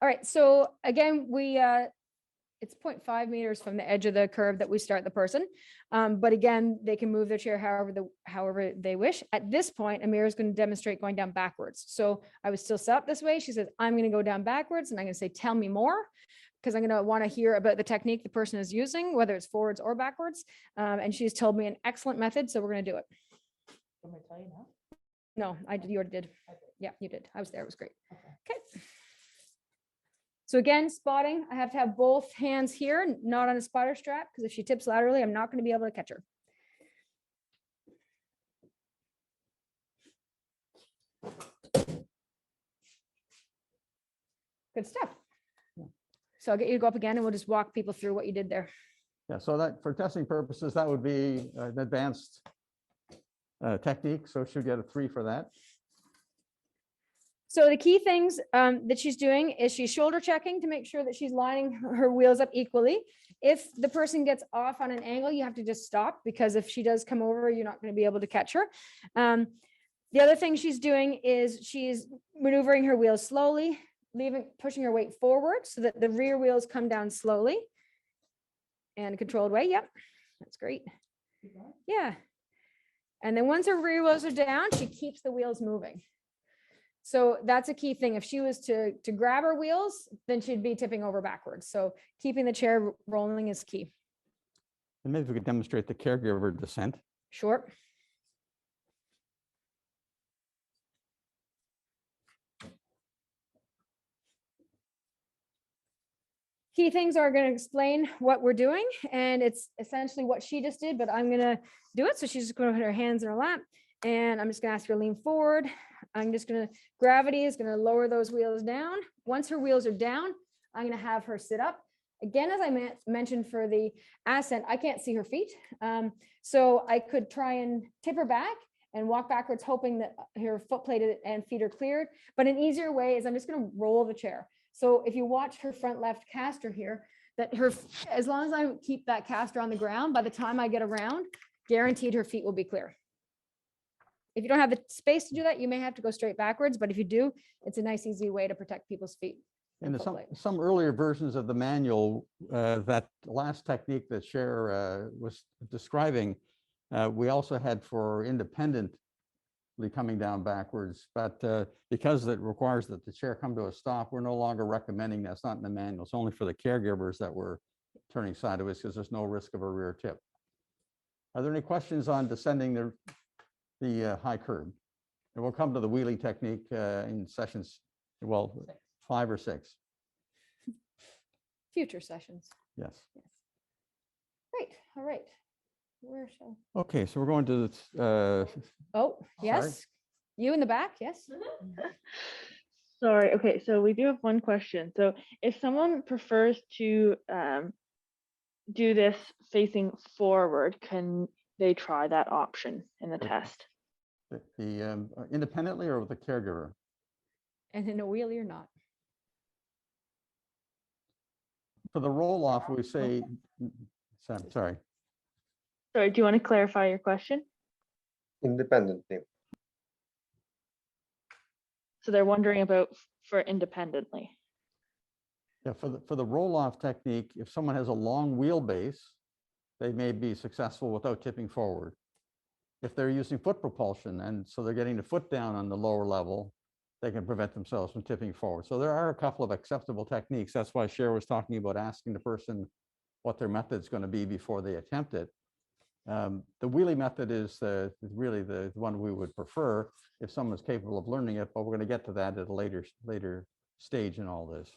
All right, so again, it's 0.5 meters from the edge of the curve that we start the person. But again, they can move their chair however they wish. At this point, Amira is going to demonstrate going down backwards. So I was still set up this way. She says, I'm going to go down backwards and I'm going to say, tell me more, because I'm going to want to hear about the technique the person is using, whether it's forwards or backwards. And she's told me an excellent method, so we're going to do it. Can I tell you now? No, I did. You already did. Okay. Yeah, you did. I was there. It was great. Okay. Okay. So again, spotting, I have to have both hands here, not on a spotter strap, because if she tips laterally, I'm not going to be able to catch her. Good stuff. So I'll get you to go up again and we'll just walk people through what you did there. Yeah, so that for testing purposes, that would be an advanced technique. So she'll get a 3 for that. So the key things that she's doing is she's shoulder checking to make sure that she's lining her wheels up equally. If the person gets off on an angle, you have to just stop, because if she does come over, you're not going to be able to catch her. The other thing she's doing is she's maneuvering her wheels slowly, pushing her weight forward so that the rear wheels come down slowly and a controlled way. Yep, that's great. Yeah. And then once her rear wheels are down, she keeps the wheels moving. So that's a key thing. If she was to grab her wheels, then she'd be tipping over backwards. So keeping the chair rolling is key. And maybe we could demonstrate the caregiver descent. Sure. Key things are going to explain what we're doing, and it's essentially what she just did, but I'm going to do it. So she's just going to put her hands in her lap, and I'm just going to ask her to lean forward. I'm just going to, gravity is going to lower those wheels down. Once her wheels are down, I'm going to have her sit up. Again, as I mentioned for the ascent, I can't see her feet. So I could try and tip her back and walk backwards, hoping that her foot plate and feet are cleared. But an easier way is I'm just going to roll the chair. So if you watch her front left caster here, that as long as I keep that caster on the ground, by the time I get around, guaranteed her feet will be clear. If you don't have the space to do that, you may have to go straight backwards. But if you do, it's a nice, easy way to protect people's feet. And some earlier versions of the manual, that last technique that Cher was describing, we also had for independently coming down backwards. But because it requires that the chair come to a stop, we're no longer recommending that. It's not in the manual. It's only for the caregivers that we're turning sideways, because there's no risk of a rear tip. Are there any questions on descending the high curb? And we'll come to the wheelie technique in sessions, well, 5 or 6. Future sessions. Yes. Yes. Great. All right. Where shall? Okay, so we're going to Oh, yes. Sorry. You in the back. Yes. Sorry. Okay, so we do have one question. So if someone prefers to do this facing forward, can they try that option in the test? the independently or with a caregiver? And in a wheelie or not? For the roll off, we say, sorry. Sorry, do you want to clarify your question? Independently. So they're wondering about for independently. Yeah, for the roll off technique, if someone has a long wheelbase, they may be successful without tipping forward. If they're using foot propulsion, and so they're getting the foot down on the lower level, they can prevent themselves from tipping forward. So there are a couple of acceptable techniques. That's why Cher was talking about asking the person what their method is going to be before they attempt it. The wheelie method is really the one we would prefer if someone's capable of learning it, but we're going to get to that at a later stage in all this.